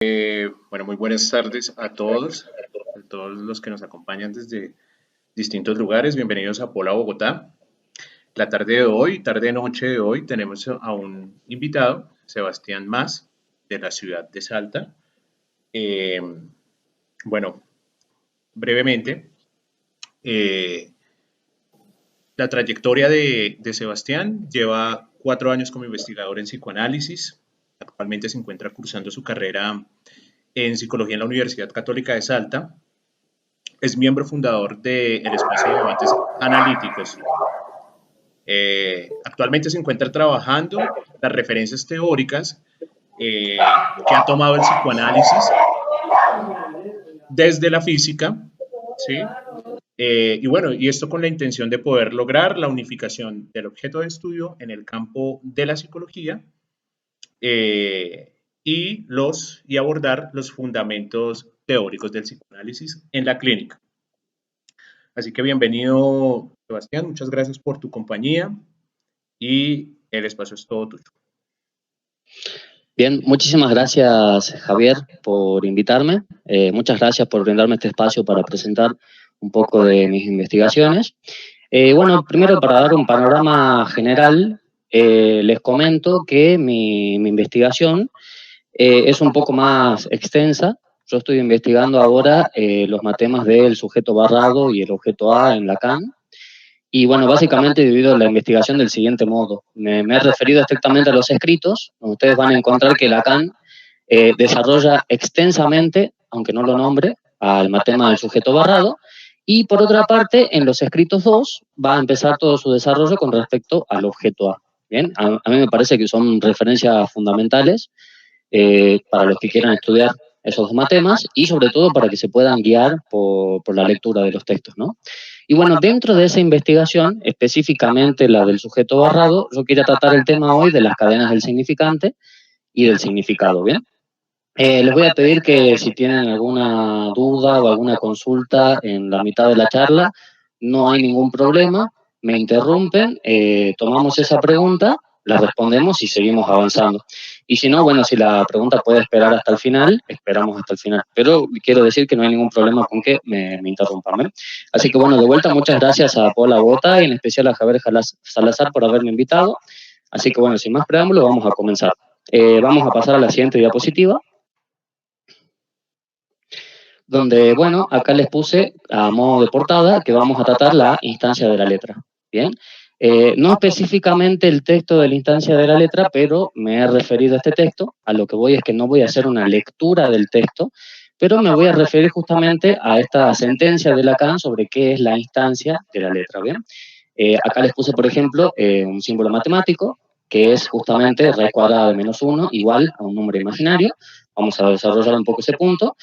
Bueno, muy buenas tardes a todos los que nos acompañan desde distintos lugares. Bienvenidos a Pola Bogotá. La tarde de hoy, tarde-noche de hoy, tenemos a un invitado, Sebastián Mas, de la ciudad de Salta. Eh, bueno, brevemente, eh, la trayectoria de Sebastián lleva 4 años como investigador en psicoanálisis. Actualmente se encuentra cursando su carrera en psicología en la Universidad Católica de Salta. Es miembro fundador del espacio de debates analíticos. Actualmente se encuentra trabajando las referencias teóricas que ha tomado el psicoanálisis desde la física, ¿sí? Y bueno, y esto con la intención de poder lograr la unificación del objeto de estudio en el campo de la psicología y abordar los fundamentos teóricos del psicoanálisis en la clínica. Así que bienvenido, Sebastián, muchas gracias por tu compañía y el espacio es todo tuyo. Bien, muchísimas gracias, Javier, por invitarme. Muchas gracias por brindarme este espacio para presentar un poco de mis investigaciones. Bueno, primero para dar un panorama general, les comento que mi investigación es un poco más extensa. Yo estoy investigando ahora los matemas del sujeto barrado y el objeto A en Lacan. Y bueno, básicamente he dividido la investigación del siguiente modo. Me he referido estrictamente a los escritos. Ustedes van a encontrar que Lacan desarrolla extensamente, aunque no lo nombre, al matema del sujeto barrado. Y por otra parte, en los escritos 2 va a empezar todo su desarrollo con respecto al objeto A. Bien, a mí me parece que son referencias fundamentales para los que quieran estudiar esos dos matemas y sobre todo para que se puedan guiar por la lectura de los textos, ¿no? Y bueno, dentro de esa investigación, específicamente la del sujeto barrado, yo quería tratar el tema hoy de las cadenas del significante y del significado, ¿bien? Les voy a pedir que si tienen alguna duda o alguna consulta en la mitad de la charla, no hay ningún problema, me interrumpen, tomamos esa pregunta, la respondemos y seguimos avanzando. Y si no, bueno, si la pregunta puede esperar hasta el final, esperamos hasta el final. Pero quiero decir que no hay ningún problema con que me interrumpan, ¿eh? Así que bueno, de vuelta, muchas gracias a Pola Bogotá y en especial a Javier Salazar por haberme invitado. Así que bueno, sin más preámbulo, vamos a comenzar. Vamos a pasar a la siguiente diapositiva, donde, bueno, acá les puse a modo de portada que vamos a tratar la instancia de la letra, ¿bien? No específicamente el texto de la instancia de la letra, pero me he referido a este texto. A lo que voy es que no voy a hacer una lectura del texto, pero me voy a referir justamente a esta sentencia de Lacan sobre qué es la instancia de la letra, ¿bien? Acá les puse, por ejemplo, un símbolo matemático, que es justamente raíz cuadrada de -1 igual a un número imaginario. Vamos a desarrollar un poco ese punto.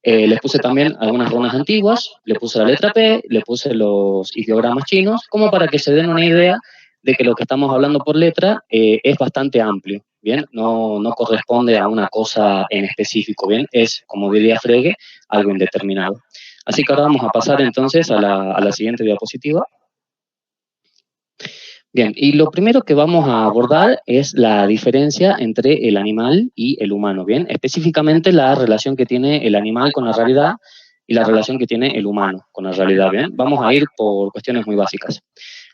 Les puse también algunas runas antiguas, le puse la letra P, le puse los ideogramas chinos, como para que se den una idea de que lo que estamos hablando por letra es bastante amplio, ¿bien? No corresponde a una cosa en específico, ¿bien? Es, como diría Frege, algo indeterminado. Así que ahora vamos a pasar entonces a la siguiente diapositiva. Bien, y lo primero que vamos a abordar es la diferencia entre el animal y el humano, ¿bien? Específicamente la relación que tiene el animal con la realidad y la relación que tiene el humano con la realidad, ¿bien? Vamos a ir por cuestiones muy básicas.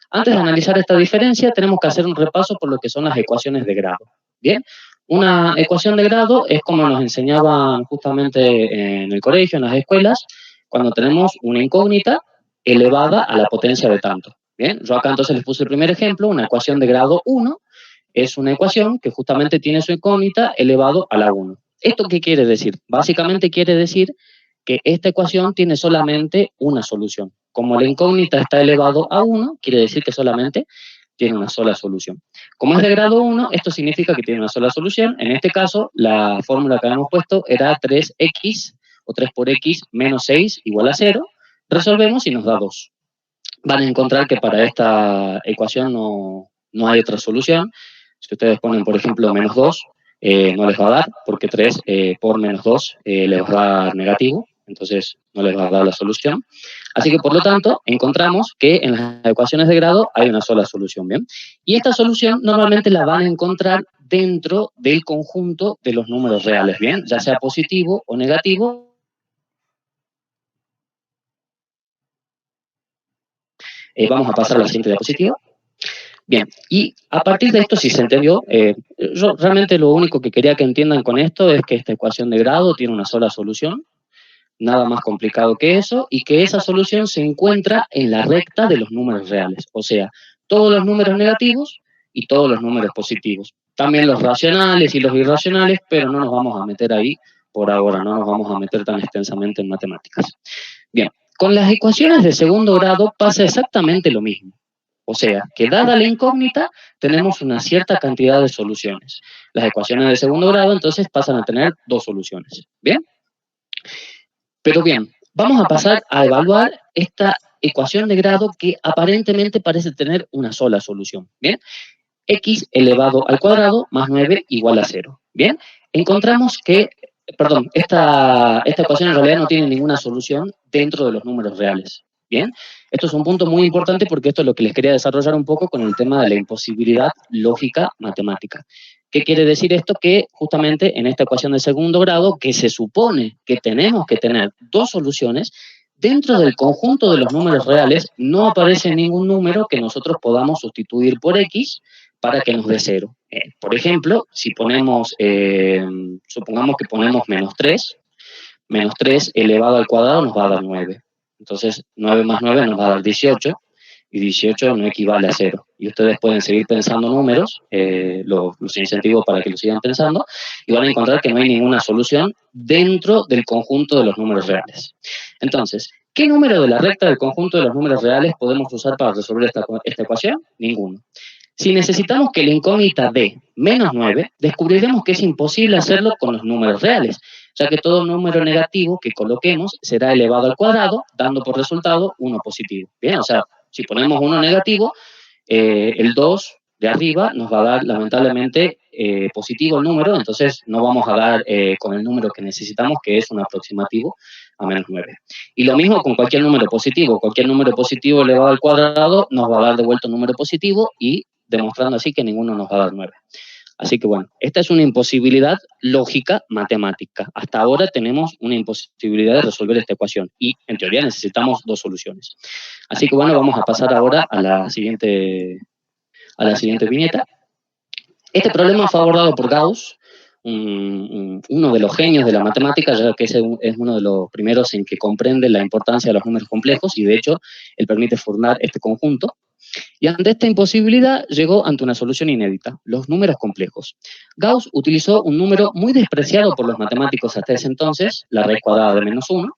Antes de analizar esta diferencia, tenemos que hacer un repaso por lo que son las ecuaciones de grado, ¿bien? Una ecuación de grado es como nos enseñaban justamente en el colegio, en las escuelas, cuando tenemos una incógnita elevada a la potencia de tanto. Bien, yo acá entonces les puse el primer ejemplo, una ecuación de grado 1, es una ecuación que justamente tiene su incógnita elevado a la 1. ¿Esto qué quiere decir? Básicamente quiere decir que esta ecuación tiene solamente una solución. Como la incógnita está elevado a 1, quiere decir que solamente tiene una sola solución. Como es de grado 1, esto significa que tiene una sola solución. En este caso, la fórmula que habíamos puesto era 3x o 3 por x menos 6 igual a 0. Resolvemos y nos da 2. Van a encontrar que para esta ecuación no hay otra solución. Si ustedes ponen, por ejemplo, menos 2, no les va a dar, porque 3 por menos 2 les va a dar negativo, entonces no les va a dar la solución. Así que, por lo tanto, encontramos que en las ecuaciones de grado hay una sola solución, ¿bien? Y esta solución normalmente la van a encontrar dentro del conjunto de los números reales, ¿bien? Ya sea positivo o negativo. Vamos a pasar a la siguiente diapositiva. Bien, y a partir de esto, si se entendió, yo realmente lo único que quería que entiendan con esto es que esta ecuación de grado tiene una sola solución, nada más complicado que eso, y que esa solución se encuentra en la recta de los números reales, o sea, todos los números negativos y todos los números positivos. También los racionales y los irracionales, pero no nos vamos a meter ahí por ahora, no nos vamos a meter tan extensamente en matemáticas. Bien, con las ecuaciones de segundo grado pasa exactamente lo mismo. O sea, que dada la incógnita, tenemos una cierta cantidad de soluciones. Las ecuaciones de segundo grado, entonces, pasan a tener dos soluciones. ¿Bien? Pero bien, vamos a pasar a evaluar esta ecuación de grado que aparentemente parece tener una sola solución. ¿Bien? X elevado al cuadrado más 9 igual a 0. ¿Bien? Encontramos que, perdón, esta ecuación en realidad no tiene ninguna solución dentro de los números reales. ¿Bien? Esto es un punto muy importante porque esto es lo que les quería desarrollar un poco con el tema de la imposibilidad lógica matemática. ¿Qué quiere decir esto? Que justamente en esta ecuación de segundo grado, que se supone que tenemos que tener dos soluciones, dentro del conjunto de los números reales no aparece ningún número que nosotros podamos sustituir por X para que nos dé 0. Por ejemplo, si ponemos, supongamos que ponemos menos 3 elevado al cuadrado nos va a dar 9. Entonces, 9 más 9 nos va a dar 18, y 18 no equivale a 0. Y ustedes pueden seguir pensando números, los incentivo para que lo sigan pensando, y van a encontrar que no hay ninguna solución dentro del conjunto de los números reales. Entonces, ¿qué número de la recta del conjunto de los números reales podemos usar para resolver esta ecuación? Ninguno. Si necesitamos que la incógnita dé menos 9, descubriremos que es imposible hacerlo con los números reales, ya que todo número negativo que coloquemos será elevado al cuadrado, dando por resultado 1 positivo. Bien, o sea, si ponemos 1 negativo, el 2 de arriba nos va a dar lamentablemente positivo el número, entonces no vamos a dar con el número que necesitamos, que es un aproximativo a menos 9. Y lo mismo con cualquier número positivo elevado al cuadrado nos va a dar de vuelta un número positivo, y demostrando así que ninguno nos va a dar 9. Así que bueno, esta es una imposibilidad lógica matemática. Hasta ahora tenemos una imposibilidad de resolver esta ecuación y en teoría necesitamos dos soluciones. Así que bueno, vamos a pasar ahora a la siguiente viñeta. Este problema fue abordado por Gauss, uno de los genios de la matemática, ya que es uno de los primeros en que comprende la importancia de los números complejos, y de hecho él permite formar este conjunto. Y ante esta imposibilidad llegó ante una solución inédita, los números complejos. Gauss utilizó un número muy despreciado por los matemáticos hasta ese entonces, la raíz cuadrada de menos 1,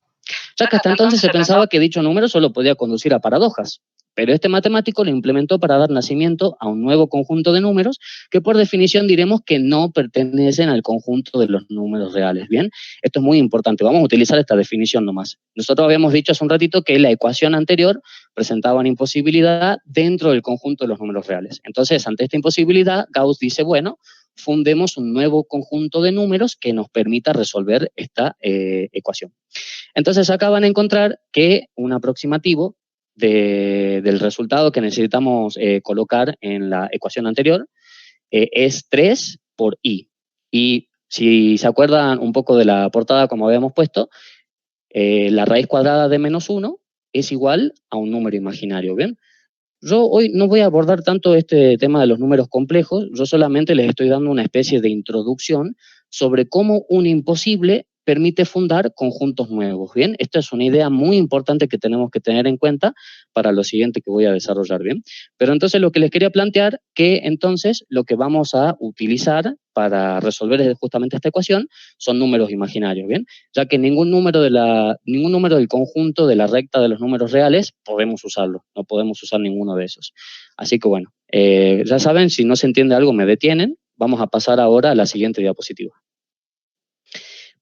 ya que hasta entonces se pensaba que dicho número solo podía conducir a paradojas. Pero este matemático lo implementó para dar nacimiento a un nuevo conjunto de números que por definición diremos que no pertenecen al conjunto de los números reales. Bien, esto es muy importante. Vamos a utilizar esta definición nomás. Nosotros habíamos dicho hace un ratito que la ecuación anterior presentaba una imposibilidad dentro del conjunto de los números reales. Entonces, ante esta imposibilidad, Gauss dice, bueno, fundemos un nuevo conjunto de números que nos permita resolver esta ecuación. Entonces, acá van a encontrar que un aproximativo del resultado que necesitamos colocar en la ecuación anterior es 3 por i. Y si se acuerdan un poco de la portada como habíamos puesto, la raíz cuadrada de menos 1 es igual a un número imaginario, ¿bien? Yo hoy no voy a abordar tanto este tema de los números complejos, yo solamente les estoy dando una especie de introducción sobre cómo un imposible permite fundar conjuntos nuevos, ¿bien? Esta es una idea muy importante que tenemos que tener en cuenta para lo siguiente que voy a desarrollar, ¿bien? Pero entonces lo que les quería plantear, que entonces lo que vamos a utilizar para resolver justamente esta ecuación son números imaginarios, ¿bien? Ya que ningún número del conjunto de la recta de los números reales podemos usarlo, no podemos usar ninguno de esos. Así que bueno, ya saben, si no se entiende algo me detienen. Vamos a pasar ahora a la siguiente diapositiva.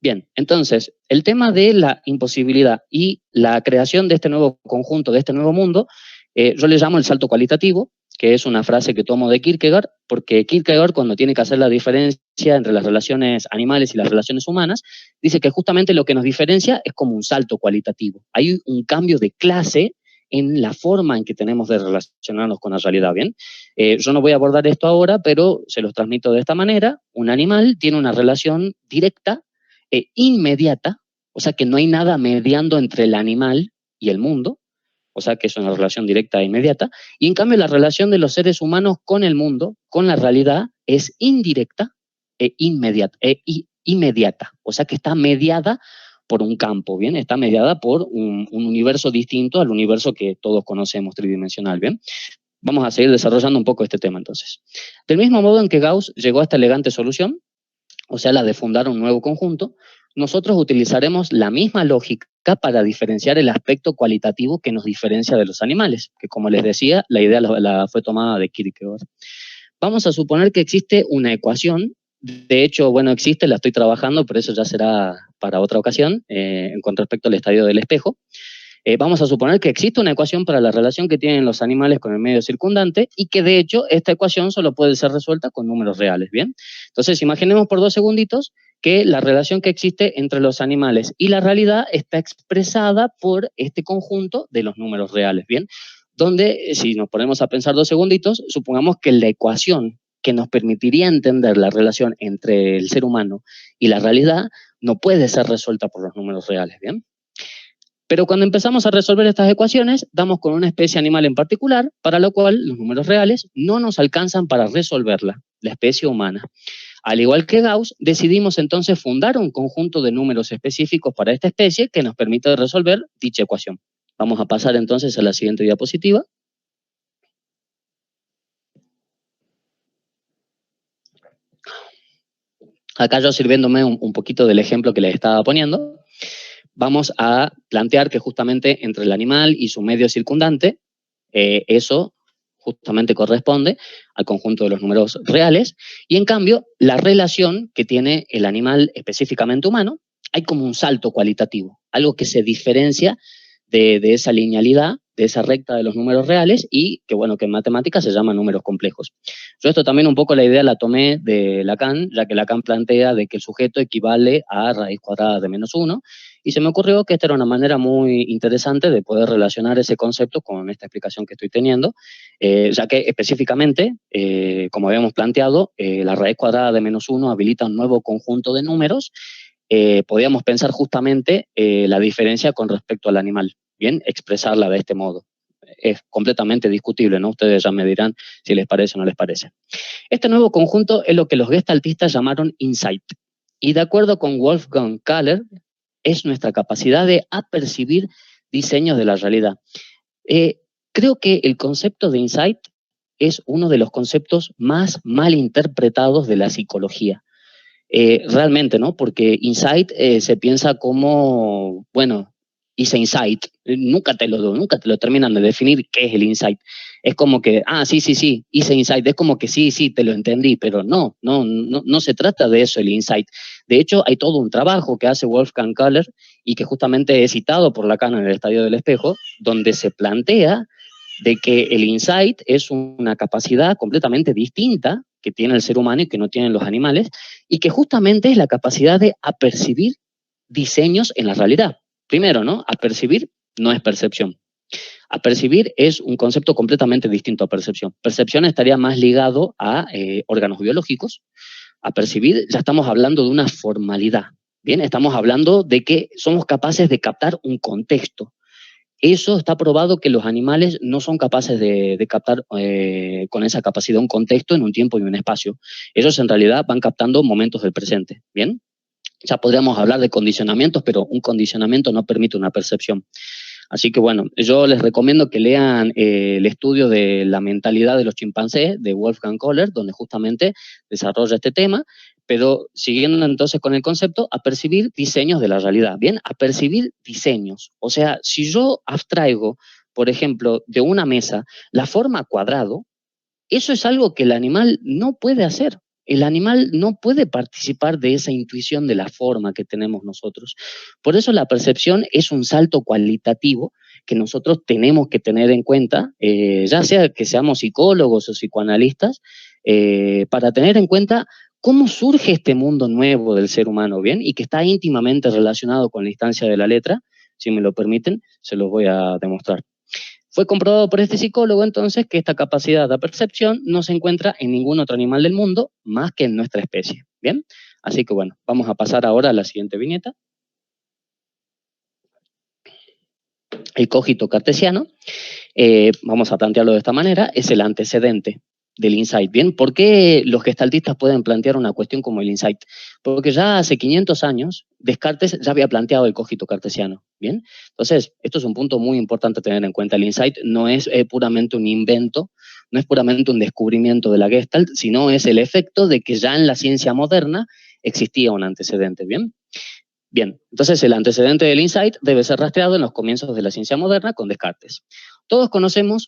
Bien, entonces, el tema de la imposibilidad y la creación de este nuevo conjunto, de este nuevo mundo, yo le llamo el salto cualitativo, que es una frase que tomo de Kierkegaard, porque Kierkegaard, cuando tiene que hacer la diferencia entre las relaciones animales y las relaciones humanas, dice que justamente lo que nos diferencia es como un salto cualitativo. Hay un cambio de clase en la forma en que tenemos de relacionarnos con la realidad, ¿bien? Yo no voy a abordar esto ahora, pero se los transmito de esta manera. Un animal tiene una relación directa e inmediata, o sea que no hay nada mediando entre el animal y el mundo, o sea que es una relación directa e inmediata, y en cambio la relación de los seres humanos con el mundo, con la realidad, es indirecta inmediata, o sea que está mediada por un campo, ¿bien? Está mediada por un universo distinto al universo que todos conocemos tridimensional, ¿bien? Vamos a seguir desarrollando un poco este tema entonces. Del mismo modo en que Gauss llegó a esta elegante solución, o sea, la de fundar un nuevo conjunto, nosotros utilizaremos la misma lógica para diferenciar el aspecto cualitativo que nos diferencia de los animales, que como les decía, la idea fue tomada de Kierkegaard. Vamos a suponer que existe una ecuación, de hecho, bueno, existe, la estoy trabajando, pero eso ya será para otra ocasión, con respecto al estadio del espejo. Vamos a suponer que existe una ecuación para la relación que tienen los animales con el medio circundante y que de hecho esta ecuación solo puede ser resuelta con números reales, ¿bien? Entonces imaginemos por 2 segunditos que la relación que existe entre los animales y la realidad está expresada por este conjunto de los números reales, ¿bien? Donde, si nos ponemos a pensar 2 segunditos, supongamos que la ecuación que nos permitiría entender la relación entre el ser humano y la realidad no puede ser resuelta por los números reales, ¿bien? Pero cuando empezamos a resolver estas ecuaciones, damos con una especie animal en particular, para lo cual los números reales no nos alcanzan para resolverla, la especie humana. Al igual que Gauss, decidimos entonces fundar un conjunto de números específicos para esta especie que nos permite resolver dicha ecuación. Vamos a pasar entonces a la siguiente diapositiva. Acá yo sirviéndome un poquito del ejemplo que les estaba poniendo, vamos a plantear que justamente entre el animal y su medio circundante, eso justamente corresponde al conjunto de los números reales, y en cambio, la relación que tiene el animal específicamente humano, hay como un salto cualitativo, algo que se diferencia de esa linealidad, de esa recta de los números reales, y que bueno, que en matemáticas se llaman números complejos. Yo esto también un poco la idea la tomé de Lacan, ya que Lacan plantea de que el sujeto equivale a raíz cuadrada de -1, y se me ocurrió que esta era una manera muy interesante de poder relacionar ese concepto con esta explicación que estoy teniendo, ya que específicamente, como habíamos planteado, la raíz cuadrada de -1 habilita un nuevo conjunto de números. Podíamos pensar justamente la diferencia con respecto al animal, ¿bien? Expresarla de este modo. Es completamente discutible, ¿no? Ustedes ya me dirán si les parece o no les parece. Este nuevo conjunto es lo que los gestaltistas llamaron insight. Y de acuerdo con Wolfgang Kahler, es nuestra capacidad de apercibir diseños de la realidad. Creo que el concepto de insight es uno de los conceptos más mal interpretados de la psicología. Realmente, ¿no? Porque insight se piensa como, bueno, hice insight. Nunca te lo terminan de definir qué es el insight. Es como que, sí, hice insight. Es como que sí, te lo entendí, pero no se trata de eso el insight. De hecho, hay todo un trabajo que hace Wolfgang Kahler y que justamente es citado por Lacan en el Estadio del Espejo, donde se plantea de que el insight es una capacidad completamente distinta que tiene el ser humano y que no tienen los animales, y que justamente es la capacidad de apercibir diseños en la realidad. Primero, ¿no? Apercibir no es percepción. Apercibir es un concepto completamente distinto a percepción. Percepción estaría más ligado a órganos biológicos. Apercibir ya estamos hablando de una formalidad. Bien, estamos hablando de que somos capaces de captar un contexto. Eso está probado que los animales no son capaces de captar con esa capacidad un contexto en un tiempo y un espacio. Ellos en realidad van captando momentos del presente, ¿bien? Ya podríamos hablar de condicionamientos, pero un condicionamiento no permite una percepción. Así que bueno, yo les recomiendo que lean el estudio de la mentalidad de los chimpancés de Wolfgang Kohler, donde justamente desarrolla este tema, pero siguiendo entonces con el concepto, a percibir diseños de la realidad, ¿bien? A percibir diseños. O sea, si yo abstraigo, por ejemplo, de una mesa la forma cuadrado, eso es algo que el animal no puede hacer. El animal no puede participar de esa intuición de la forma que tenemos nosotros. Por eso la percepción es un salto cualitativo que nosotros tenemos que tener en cuenta, ya sea que seamos psicólogos o psicoanalistas, para tener en cuenta cómo surge este mundo nuevo del ser humano, ¿bien? Y que está íntimamente relacionado con la instancia de la letra. Si me lo permiten, se los voy a demostrar. Fue comprobado por este psicólogo entonces que esta capacidad de percepción no se encuentra en ningún otro animal del mundo más que en nuestra especie, ¿bien? Así que bueno, vamos a pasar ahora a la siguiente viñeta. El cogito cartesiano, vamos a plantearlo de esta manera, es el antecedente del insight. Bien, ¿por qué los gestaltistas pueden plantear una cuestión como el insight? Porque ya hace 500 años Descartes ya había planteado el cogito cartesiano. Bien, entonces esto es un punto muy importante a tener en cuenta. El insight no es puramente un invento, no es puramente un descubrimiento de la Gestalt, sino es el efecto de que ya en la ciencia moderna existía un antecedente. Bien. Bien, entonces el antecedente del insight debe ser rastreado en los comienzos de la ciencia moderna con Descartes. Todos conocemos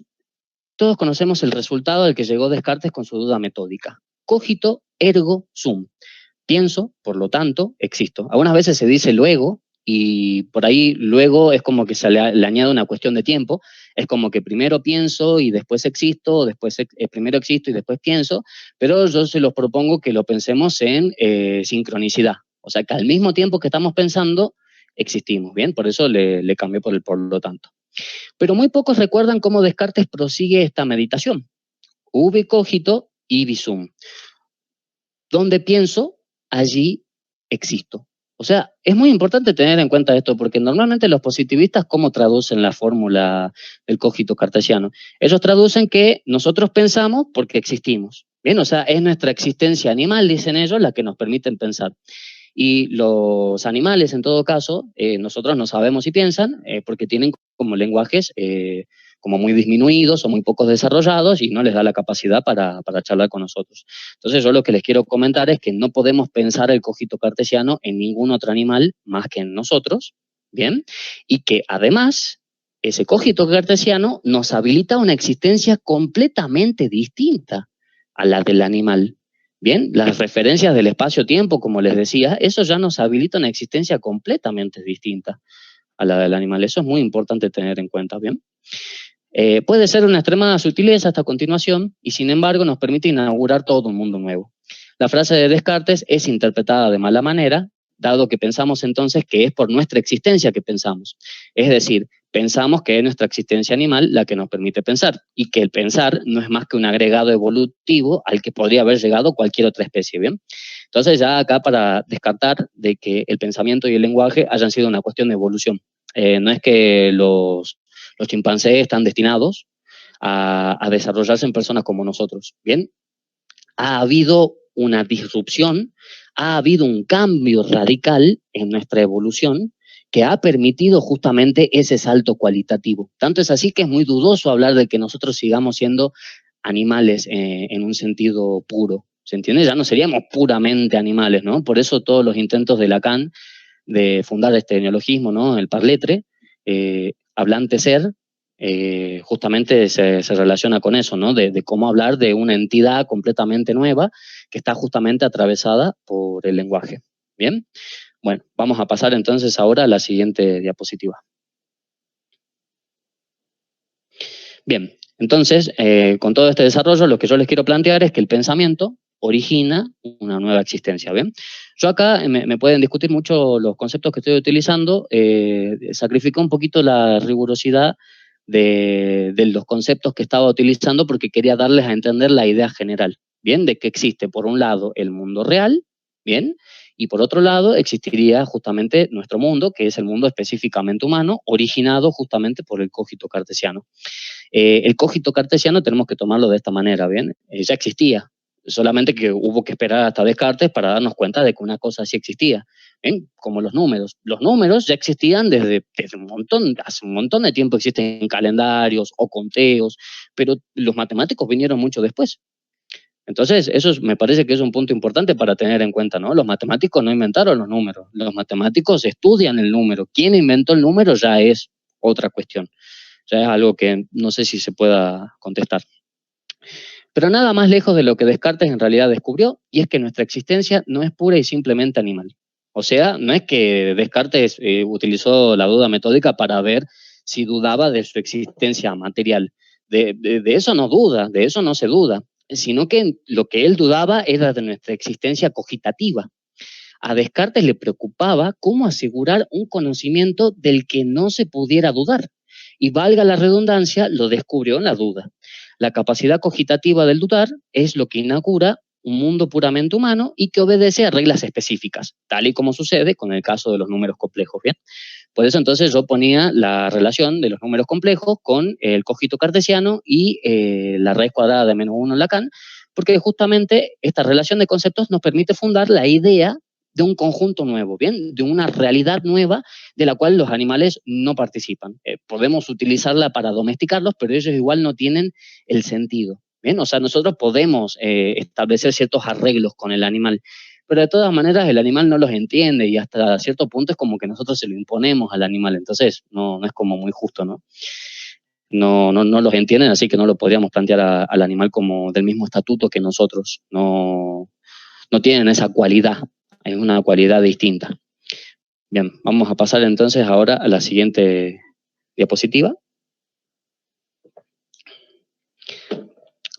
el resultado al que llegó Descartes con su duda metódica. Cogito, ergo, sum. Pienso, por lo tanto, existo. Algunas veces se dice luego, y por ahí luego es como que se le añade una cuestión de tiempo. Es como que primero pienso y después existo, o después primero existo y después pienso, pero yo se los propongo que lo pensemos en sincronicidad. O sea, que al mismo tiempo que estamos pensando, existimos, ¿bien? Por eso le cambié por el por lo tanto. Pero muy pocos recuerdan cómo Descartes prosigue esta meditación. Ubi cogito, ibi sum. Donde pienso, allí existo. O sea, es muy importante tener en cuenta esto, porque normalmente los positivistas, ¿cómo traducen la fórmula del cogito cartesiano? Ellos traducen que nosotros pensamos porque existimos. Bien, o sea, es nuestra existencia animal, dicen ellos, la que nos permite pensar. Y los animales, en todo caso, nosotros no sabemos si piensan, porque tienen como lenguajes como muy disminuidos o muy pocos desarrollados y no les da la capacidad para charlar con nosotros. Entonces yo lo que les quiero comentar es que no podemos pensar el cogito cartesiano en ningún otro animal más que en nosotros, ¿bien? Y que además ese cogito cartesiano nos habilita una existencia completamente distinta a la del animal. Bien, las referencias del espacio-tiempo, como les decía, eso ya nos habilita una existencia completamente distinta a la del animal. Eso es muy importante tener en cuenta, ¿bien? Puede ser una extremada sutileza esta continuación y sin embargo nos permite inaugurar todo un mundo nuevo. La frase de Descartes es interpretada de mala manera, dado que pensamos entonces que es por nuestra existencia que pensamos. Es decir, pensamos que es nuestra existencia animal la que nos permite pensar y que el pensar no es más que un agregado evolutivo al que podría haber llegado cualquier otra especie, ¿bien? Entonces ya acá para descartar de que el pensamiento y el lenguaje hayan sido una cuestión de evolución. No es que los chimpancés están destinados a desarrollarse en personas como nosotros, ¿bien? Ha habido una disrupción, ha habido un cambio radical en nuestra evolución que ha permitido justamente ese salto cualitativo. Tanto es así que es muy dudoso hablar de que nosotros sigamos siendo animales en un sentido puro, ¿se entiende? Ya no seríamos puramente animales, ¿no? Por eso todos los intentos de Lacan de fundar este neologismo, ¿no? El parletre, hablante ser, justamente se relaciona con eso, ¿no? De cómo hablar de una entidad completamente nueva que está justamente atravesada por el lenguaje. ¿Bien? Bueno, vamos a pasar entonces ahora a la siguiente diapositiva. Bien, entonces, con todo este desarrollo, lo que yo les quiero plantear es que el pensamiento origina una nueva existencia, ¿bien? Yo acá me pueden discutir mucho los conceptos que estoy utilizando, sacrifico un poquito la rigurosidad de los conceptos que estaba utilizando porque quería darles a entender la idea general, ¿bien? De que existe, por un lado, el mundo real, ¿bien? Y por otro lado, existiría justamente nuestro mundo, que es el mundo específicamente humano, originado justamente por el cogito cartesiano. El cogito cartesiano tenemos que tomarlo de esta manera, ¿bien? Ya existía, solamente que hubo que esperar hasta Descartes para darnos cuenta de que una cosa sí existía, ¿bien? Como los números. Los números ya existían desde hace un montón de tiempo existen calendarios o conteos, pero los matemáticos vinieron mucho después. Entonces, me parece que es un punto importante para tener en cuenta, ¿no? Los matemáticos no inventaron los números, los matemáticos estudian el número. ¿Quién inventó el número? Ya es otra cuestión. Ya es algo que no sé si se pueda contestar. Pero nada más lejos de lo que Descartes en realidad descubrió, y es que nuestra existencia no es pura y simplemente animal. O sea, no es que Descartes utilizó la duda metódica para ver si dudaba de su existencia material. De eso no duda, de eso no se duda, sino que lo que él dudaba era de nuestra existencia cogitativa. A Descartes le preocupaba cómo asegurar un conocimiento del que no se pudiera dudar. Y valga la redundancia, lo descubrió en la duda. La capacidad cogitativa del dudar es lo que inaugura un mundo puramente humano y que obedece a reglas específicas, tal y como sucede con el caso de los números complejos, ¿bien? Por eso entonces yo ponía la relación de los números complejos con el cogito cartesiano y la raíz cuadrada de -1 en Lacan, porque justamente esta relación de conceptos nos permite fundar la idea de un conjunto nuevo, ¿bien? De una realidad nueva de la cual los animales no participan. Podemos utilizarla para domesticarlos, pero ellos igual no tienen el sentido, ¿bien? O sea, nosotros podemos establecer ciertos arreglos con el animal, pero de todas maneras el animal no los entiende y hasta cierto punto es como que nosotros se lo imponemos al animal, entonces no es como muy justo, ¿no? No los entienden, así que no lo podríamos plantear al animal como del mismo estatuto que nosotros, no tienen esa cualidad, es una cualidad distinta. Bien, vamos a pasar entonces ahora a la siguiente diapositiva.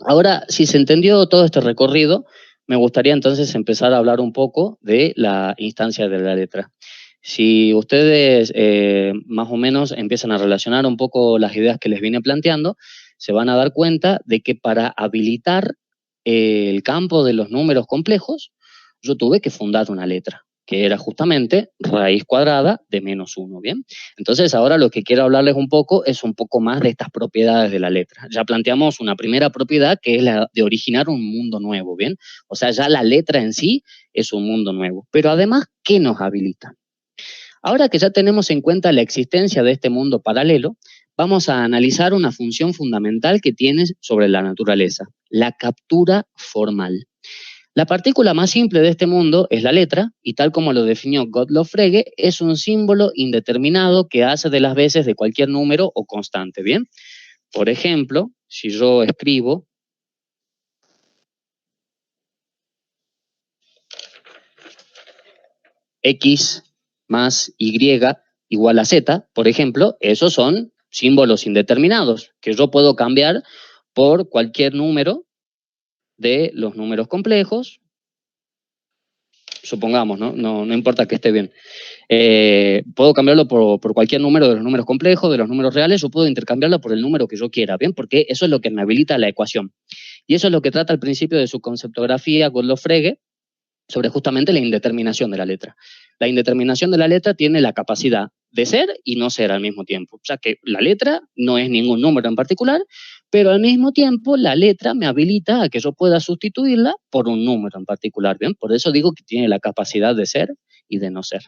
Ahora, si se entendió todo este recorrido, me gustaría entonces empezar a hablar un poco de la instancia de la letra. Si ustedes más o menos empiezan a relacionar un poco las ideas que les vine planteando, se van a dar cuenta de que para habilitar el campo de los números complejos, yo tuve que fundar una letra, que era justamente raíz cuadrada de -1, ¿bien? Entonces ahora lo que quiero hablarles un poco es un poco más de estas propiedades de la letra. Ya planteamos una primera propiedad que es la de originar un mundo nuevo, ¿bien? O sea, ya la letra en sí es un mundo nuevo. Pero además, ¿qué nos habilita? Ahora que ya tenemos en cuenta la existencia de este mundo paralelo, vamos a analizar una función fundamental que tiene sobre la naturaleza, la captura formal. La partícula más simple de este mundo es la letra, y tal como lo definió Gottlob Frege, es un símbolo indeterminado que hace de las veces de cualquier número o constante, ¿bien? Por ejemplo, si yo escribo X más Y igual a Z, por ejemplo, esos son símbolos indeterminados que yo puedo cambiar por cualquier número de los números complejos, supongamos, ¿no? No importa que esté bien. Puedo cambiarlo por cualquier número de los números complejos, de los números reales, o puedo intercambiarlo por el número que yo quiera, ¿bien? Porque eso es lo que me habilita la ecuación. Y eso es lo que trata al principio de su conceptografía Gottlob Frege, sobre justamente la indeterminación de la letra. La indeterminación de la letra tiene la capacidad de ser y no ser al mismo tiempo. O sea que la letra no es ningún número en particular, pero al mismo tiempo la letra me habilita a que yo pueda sustituirla por un número en particular, ¿bien? Por eso digo que tiene la capacidad de ser y de no ser.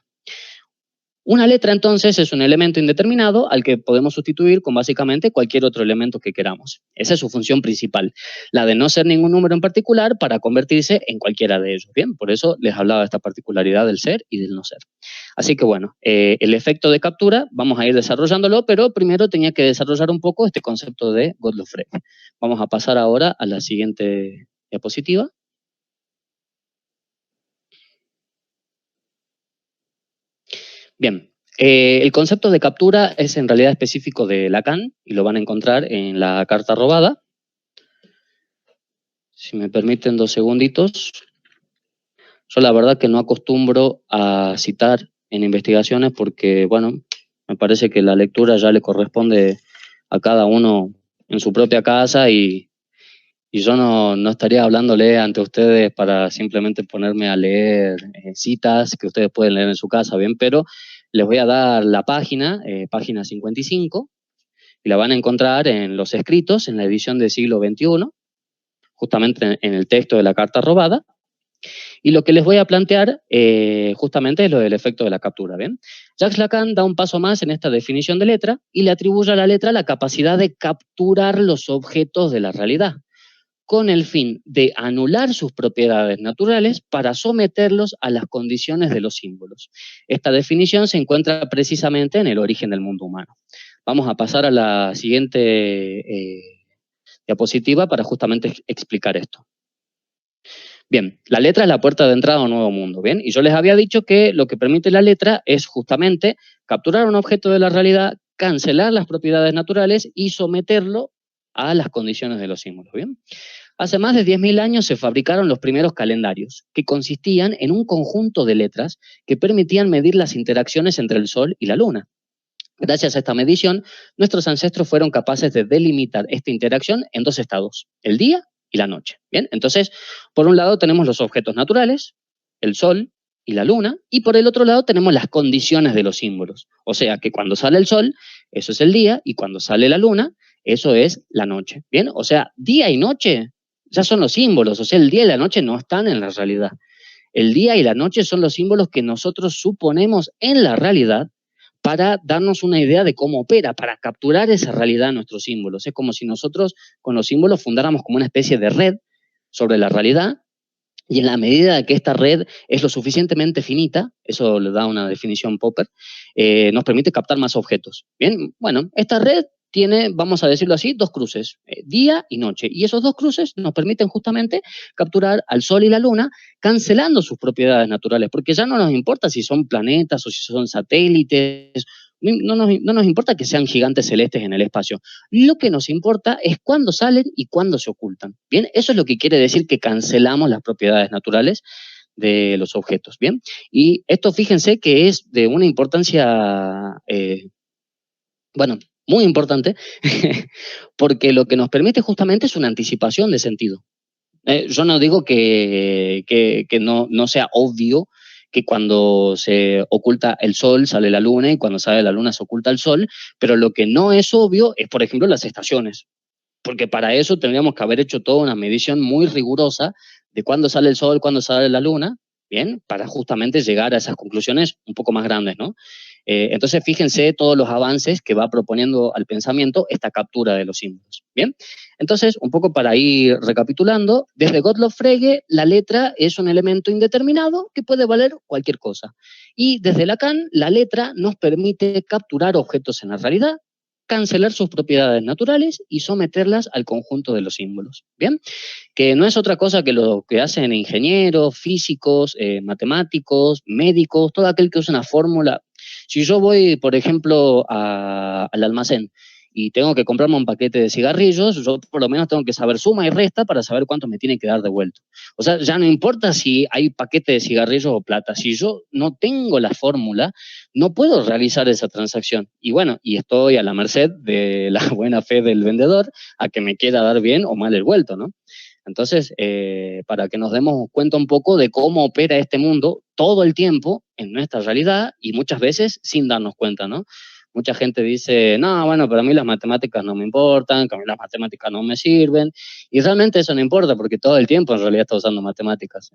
Una letra, entonces, es un elemento indeterminado al que podemos sustituir con básicamente cualquier otro elemento que queramos. Esa es su función principal, la de no ser ningún número en particular para convertirse en cualquiera de ellos. Bien, por eso les hablaba de esta particularidad del ser y del no ser. Así que bueno, el efecto de captura vamos a ir desarrollándolo, pero primero tenía que desarrollar un poco este concepto de Gottlob Frege. Vamos a pasar ahora a la siguiente diapositiva. Bien, el concepto de captura es en realidad específico de Lacan y lo van a encontrar en la carta robada. Si me permiten 2 segunditos. Yo la verdad que no acostumbro a citar en investigaciones porque, bueno, me parece que la lectura ya le corresponde a cada uno en su propia casa y yo no estaría hablándole ante ustedes para simplemente ponerme a leer citas que ustedes pueden leer en su casa, ¿bien? Pero les voy a dar la página, página 55, y la van a encontrar en los escritos, en la edición del siglo XXI, justamente en el texto de la carta robada. Y lo que les voy a plantear justamente es lo del efecto de la captura, ¿bien? Jacques Lacan da un paso más en esta definición de letra y le atribuye a la letra la capacidad de capturar los objetos de la realidad, con el fin de anular sus propiedades naturales para someterlos a las condiciones de los símbolos. Esta definición se encuentra precisamente en el origen del mundo humano. Vamos a pasar a la siguiente diapositiva para justamente explicar esto. Bien, la letra es la puerta de entrada a un nuevo mundo, ¿bien? Y yo les había dicho que lo que permite la letra es justamente capturar un objeto de la realidad, cancelar las propiedades naturales y someterlo a las condiciones de los símbolos, ¿bien? Hace más de 10.000 años se fabricaron los primeros calendarios, que consistían en un conjunto de letras que permitían medir las interacciones entre el Sol y la Luna. Gracias a esta medición, nuestros ancestros fueron capaces de delimitar esta interacción en dos estados, el día y la noche. Bien, entonces, por un lado tenemos los objetos naturales, el Sol y la Luna, y por el otro lado tenemos las condiciones de los símbolos. O sea que cuando sale el Sol, eso es el día, y cuando sale la Luna, eso es la noche. Bien, o sea, día y noche ya son los símbolos, o sea, el día y la noche no están en la realidad. El día y la noche son los símbolos que nosotros suponemos en la realidad para darnos una idea de cómo opera, para capturar esa realidad en nuestros símbolos. Es como si nosotros con los símbolos fundáramos como una especie de red sobre la realidad, y en la medida que esta red es lo suficientemente finita, eso le da una definición Popper, nos permite captar más objetos. Bien, bueno, esta red tiene, vamos a decirlo así, dos cruces, día y noche. Y esos dos cruces nos permiten justamente capturar al Sol y la Luna, cancelando sus propiedades naturales, porque ya no nos importa si son planetas o si son satélites, no nos importa que sean gigantes celestes en el espacio. Lo que nos importa es cuándo salen y cuándo se ocultan. Bien, eso es lo que quiere decir que cancelamos las propiedades naturales de los objetos. Bien, y esto fíjense que es de una importancia, bueno, muy importante, porque lo que nos permite justamente es una anticipación de sentido. Yo no digo que no sea obvio que cuando se oculta el Sol sale la Luna y cuando sale la Luna se oculta el Sol, pero lo que no es obvio es, por ejemplo, las estaciones, porque para eso tendríamos que haber hecho toda una medición muy rigurosa de cuándo sale el Sol, cuándo sale la Luna, ¿bien? Para justamente llegar a esas conclusiones un poco más grandes, ¿no? Entonces, fíjense todos los avances que va proponiendo al pensamiento esta captura de los símbolos, ¿bien? Entonces, un poco para ir recapitulando, desde Gottlob Frege, la letra es un elemento indeterminado que puede valer cualquier cosa. Y desde Lacan, la letra nos permite capturar objetos en la realidad, cancelar sus propiedades naturales y someterlas al conjunto de los símbolos, ¿bien? Que no es otra cosa que lo que hacen ingenieros, físicos, matemáticos, médicos, todo aquel que usa una fórmula. Si yo voy, por ejemplo, al almacén y tengo que comprarme un paquete de cigarrillos, yo por lo menos tengo que saber suma y resta para saber cuánto me tiene que dar devuelto. O sea, ya no importa si hay paquete de cigarrillos o plata. Si yo no tengo la fórmula, no puedo realizar esa transacción. Y bueno, y estoy a la merced de la buena fe del vendedor a que me quiera dar bien o mal el vuelto, ¿no? Entonces, para que nos demos cuenta un poco de cómo opera este mundo todo el tiempo en nuestra realidad y muchas veces sin darnos cuenta, ¿no? Mucha gente dice, no, bueno, pero a mí las matemáticas no me importan, que a mí las matemáticas no me sirven, y realmente eso no importa porque todo el tiempo en realidad está usando matemáticas.